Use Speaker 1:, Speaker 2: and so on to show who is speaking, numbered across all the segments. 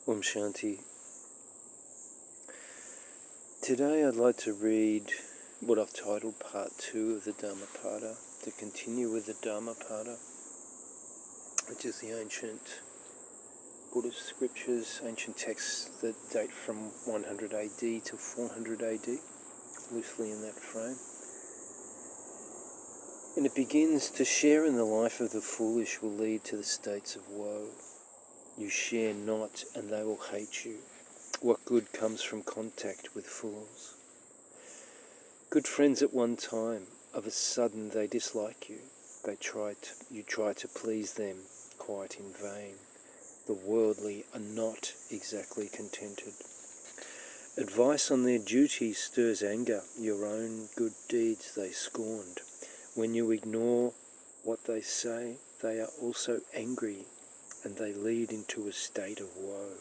Speaker 1: Om Shanti. Today I'd like to read what I've titled Part 2 of the Dhamapada, to continue with the Dhamapada, which is the ancient Buddhist scriptures, ancient texts that date from 100 AD to 400 AD, loosely in that frame. And it begins, to share in the life of the foolish will lead to the states of woe. You share not, and they will hate you. What good comes from contact with fools? Good friends at one time, of a sudden they dislike you. You try to please them, quite in vain. The worldly are not exactly contented. Advice on their duty stirs anger. Your own good deeds they scorned. When you ignore what they say, they are also angry, and they lead into a state of woe.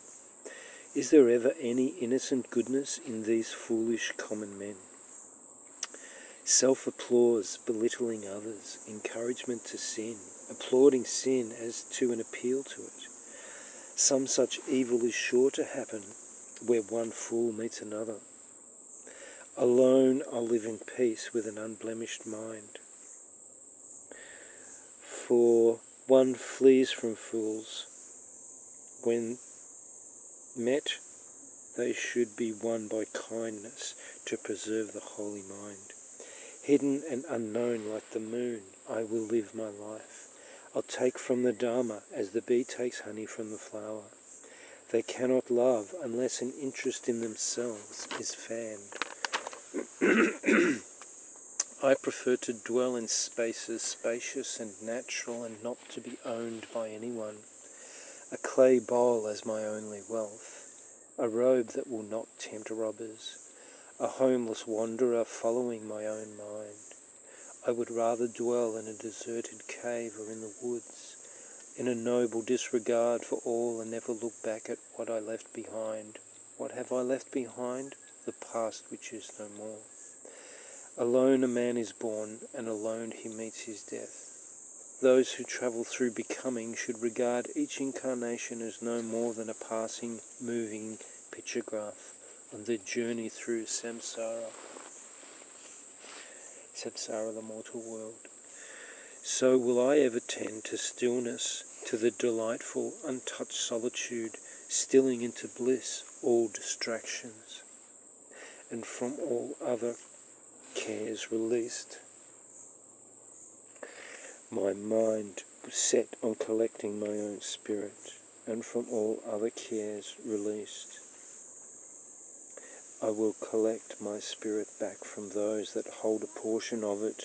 Speaker 1: Is there ever any innocent goodness in these foolish common men? Self-applause, belittling others, encouragement to sin, applauding sin as to an appeal to it. Some such evil is sure to happen where one fool meets another. Alone I'll live in peace with an unblemished mind. For one flees from fools. When met, they should be won by kindness to preserve the holy mind. Hidden and unknown like the moon, I will live my life. I'll take from the Dharma as the bee takes honey from the flower. They cannot love unless an interest in themselves is fanned. I prefer to dwell in spaces spacious and natural and not to be owned by anyone. A clay bowl as my only wealth, a robe that will not tempt robbers, a homeless wanderer following my own mind. I would rather dwell in a deserted cave or in the woods, in a noble disregard for all, and never look back at what I left behind. What have I left behind? The past which is no more. Alone a man is born, and alone he meets his death. Those who travel through becoming should regard each incarnation as no more than a passing, moving pictograph on their journey through samsara, the mortal world. So will I ever tend to stillness, to the delightful, untouched solitude, stilling into bliss all distractions, and from all other cares released. My mind was set on collecting my own spirit, and from all other cares released. I will collect my spirit back from those that hold a portion of it.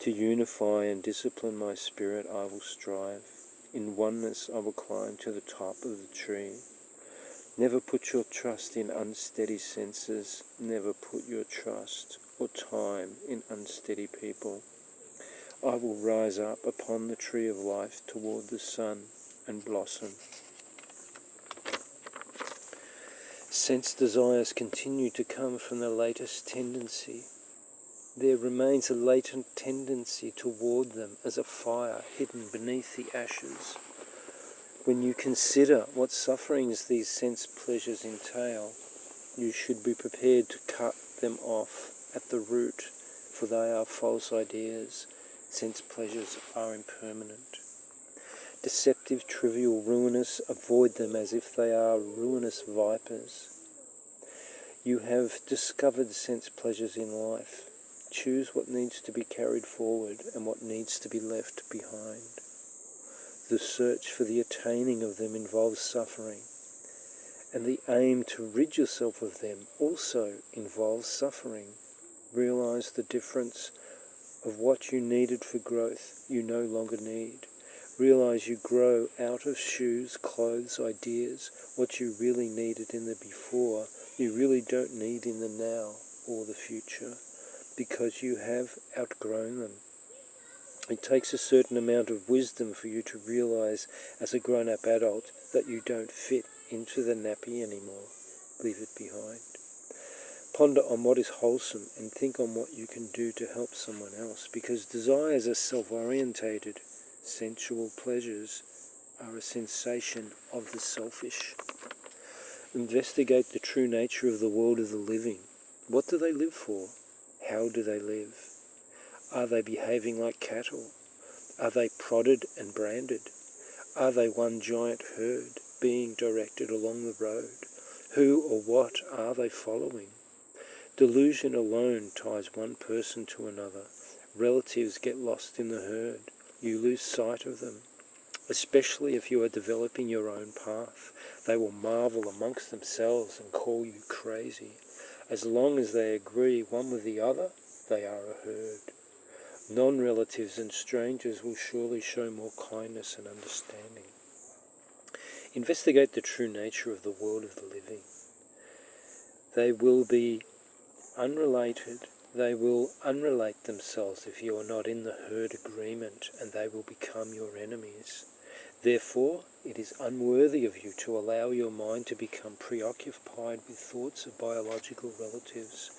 Speaker 1: To unify and discipline my spirit I will strive. In oneness I will climb to the top of the tree. Never put your trust in unsteady senses. Never put your trust or time in unsteady people. I will rise up upon the tree of life toward the sun and blossom. Sense desires continue to come from the latest tendency. There remains a latent tendency toward them as a fire hidden beneath the ashes. When you consider what sufferings these sense pleasures entail, you should be prepared to cut them off at the root, for they are false ideas. Sense pleasures are impermanent. Deceptive, trivial, ruinous, avoid them as if they are ruinous vipers. You have discovered sense pleasures in life. Choose what needs to be carried forward and what needs to be left behind. The search for the attaining of them involves suffering, and the aim to rid yourself of them also involves suffering. Realize the difference of what you needed for growth you no longer need. Realize you grow out of shoes, clothes, ideas. What you really needed in the before, you really don't need in the now or the future, because you have outgrown them. It takes a certain amount of wisdom for you to realize as a grown-up adult that you don't fit into the nappy anymore. Leave it behind. Ponder on what is wholesome and think on what you can do to help someone else, because desires are self-orientated. Sensual pleasures are a sensation of the selfish. Investigate the true nature of the world of the living. What do they live for? How do they live? Are they behaving like cattle? Are they prodded and branded? Are they one giant herd being directed along the road? Who or what are they following? Delusion alone ties one person to another. Relatives get lost in the herd. You lose sight of them. Especially if you are developing your own path, they will marvel amongst themselves and call you crazy. As long as they agree one with the other, they are a herd. Non-relatives and strangers will surely show more kindness and understanding. Investigate the true nature of the world of the living. They will be unrelated. They will unrelate themselves if you are not in the herd agreement, and they will become your enemies. Therefore, it is unworthy of you to allow your mind to become preoccupied with thoughts of biological relatives.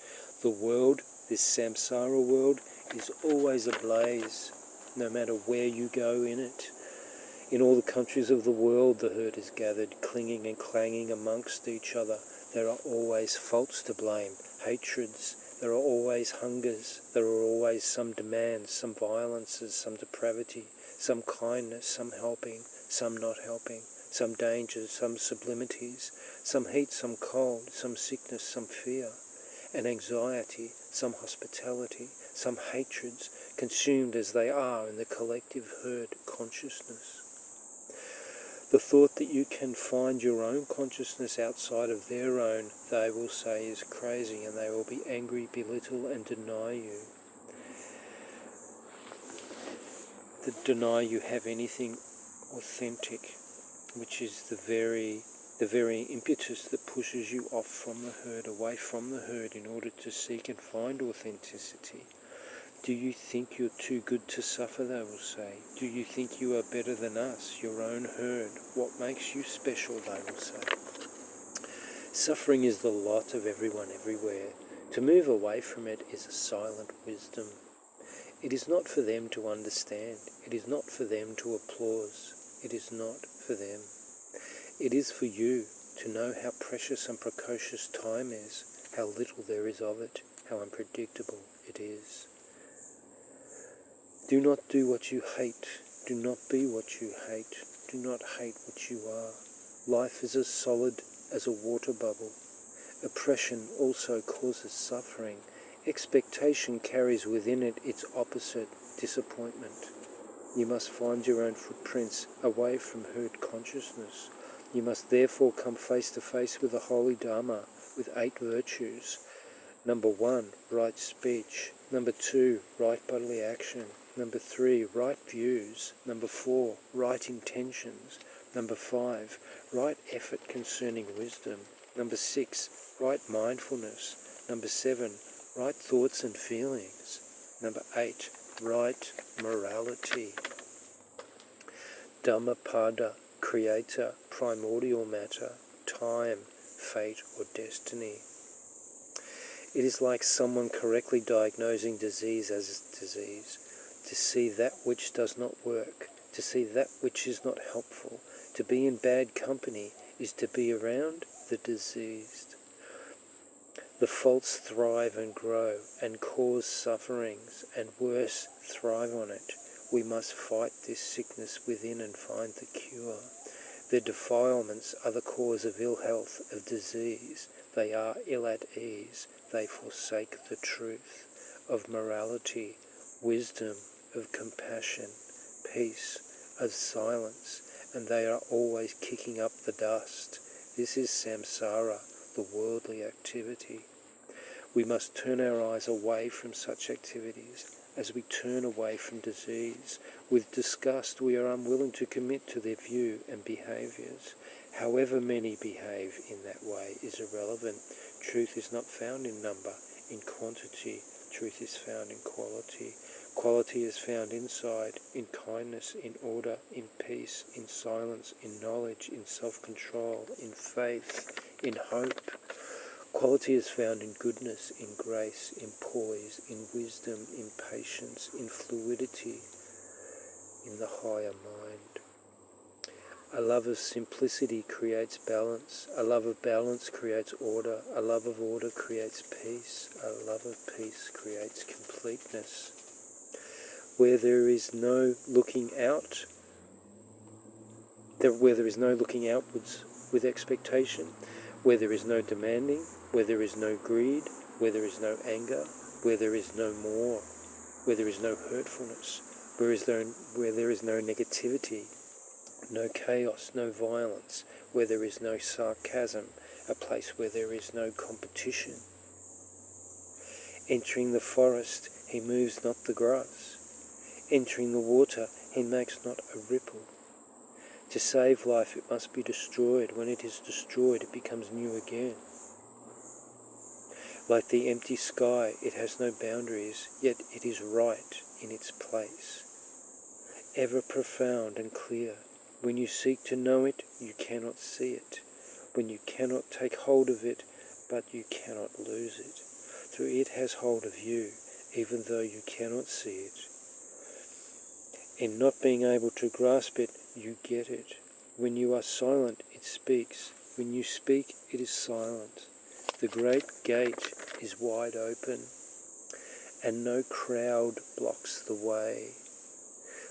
Speaker 1: The world, this samsara world, is always ablaze, no matter where you go in it. In all the countries of the world, the herd is gathered, clinging and clanging amongst each other. There are always faults to blame, hatreds. There are always hungers. There are always some demands, some violences, some depravity, some kindness, some helping, some not helping, some dangers, some sublimities, some heat, some cold, some sickness, some fear, and anxiety, some hospitality, some hatreds, consumed as they are in the collective herd consciousness. The thought that you can find your own consciousness outside of their own, they will say is crazy, and they will be angry, belittle, and deny you. Deny you have anything authentic, which is the very impetus that pushes you off from the herd, away from the herd, in order to seek and find authenticity. Do you think you're too good to suffer, they will say. Do you think you are better than us, your own herd? What makes you special, they will say. Suffering is the lot of everyone everywhere. To move away from it is a silent wisdom. It is not for them to understand. It is not for them to applause. It is not for them. It is for you to know how precious and precocious time is, how little there is of it, how unpredictable it is. Do not do what you hate. Do not be what you hate. Do not hate what you are. Life is as solid as a water bubble. Oppression also causes suffering. Expectation carries within it its opposite, disappointment. You must find your own footprints away from herd consciousness. You must therefore come face to face with the holy Dharma, with 8 virtues. Number 1, right speech. Number 2, right bodily action. Number 3, right views. Number 4, right intentions. Number 5, right effort concerning wisdom. Number 6, right mindfulness. Number 7, right thoughts and feelings. Number 8, right morality. Dhamapada, creator, primordial matter, time, fate or destiny. It is like someone correctly diagnosing disease as disease. To see that which does not work, to see that which is not helpful, to be in bad company is to be around the diseased. The faults thrive and grow and cause sufferings, and worse, thrive on it. We must fight this sickness within and find the cure. Their defilements are the cause of ill health, of disease. They are ill at ease. They forsake the truth of morality, wisdom, of compassion, peace, of silence, and they are always kicking up the dust. This is samsara, the worldly activity. We must turn our eyes away from such activities as we turn away from disease. With disgust, we are unwilling to commit to their view and behaviours. However many behave in that way is irrelevant. Truth is not found in number, in quantity. Truth is found in quality. Quality is found inside, in kindness, in order, in peace, in silence, in knowledge, in self-control, in faith, in hope. Quality is found in goodness, in grace, in poise, in wisdom, in patience, in fluidity, in the higher mind. A love of simplicity creates balance. A love of balance creates order. A love of order creates peace. A love of peace creates completeness. Where there is no looking out, where there is no looking outwards with expectation, where there is no demanding, where there is no greed, where there is no anger, where there is no more, where there is no hurtfulness, where there is no negativity, no chaos, no violence, where there is no sarcasm, a place where there is no competition. Entering the forest, he moves not the grass. Entering the water, he makes not a ripple. To save life, it must be destroyed. When it is destroyed, it becomes new again. Like the empty sky, it has no boundaries, yet it is right in its place. Ever profound and clear. When you seek to know it, you cannot see it. When you cannot take hold of it, but you cannot lose it. For it has hold of you, even though you cannot see it. In not being able to grasp it, you get it. When you are silent, it speaks. When you speak, it is silent. The great gate is wide open, and no crowd blocks the way.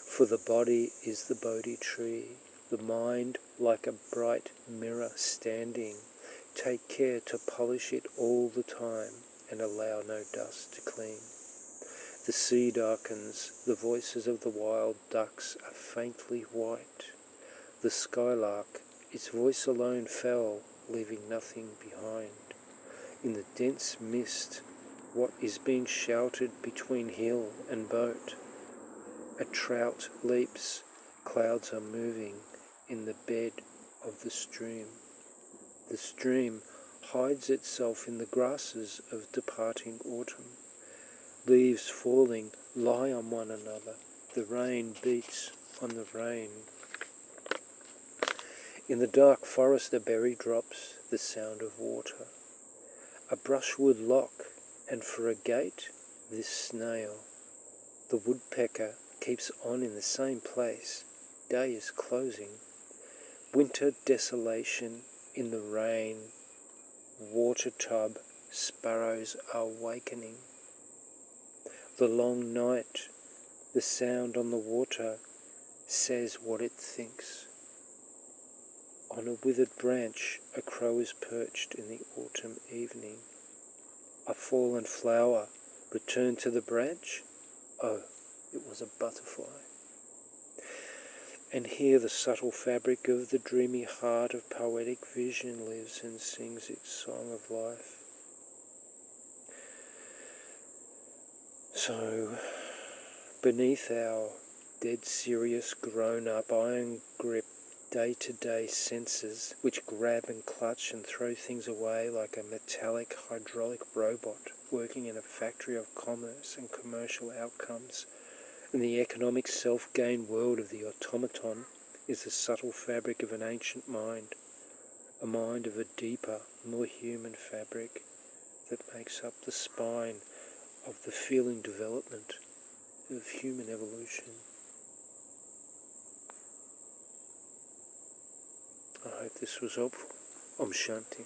Speaker 1: For the body is the Bodhi tree, the mind like a bright mirror standing. Take care to polish it all the time, and allow no dust to cling. The sea darkens, the voices of the wild ducks are faintly white. The skylark, its voice alone fell, leaving nothing behind. In the dense mist, what is being shouted between hill and boat? A trout leaps, clouds are moving in the bed of the stream. The stream hides itself in the grasses of departing autumn. Leaves falling lie on one another. The rain beats on the rain. In the dark forest a berry drops, the sound of water. A brushwood lock, and for a gate, this snail. The woodpecker keeps on in the same place. Day is closing. Winter desolation in the rain. Water tub, sparrows are wakening. The long night, the sound on the water says what it thinks. On a withered branch, a crow is perched in the autumn evening. A fallen flower returned to the branch. Oh, it was a butterfly. And here the subtle fabric of the dreamy heart of poetic vision lives and sings its song of life. So, beneath our dead serious grown-up iron grip day-to-day senses which grab and clutch and throw things away like a metallic hydraulic robot working in a factory of commerce and commercial outcomes, and the economic self-gain world of the automaton is the subtle fabric of an ancient mind, a mind of a deeper, more human fabric that makes up the spine of the feeling development of human evolution. I hope this was helpful. Om Shanti.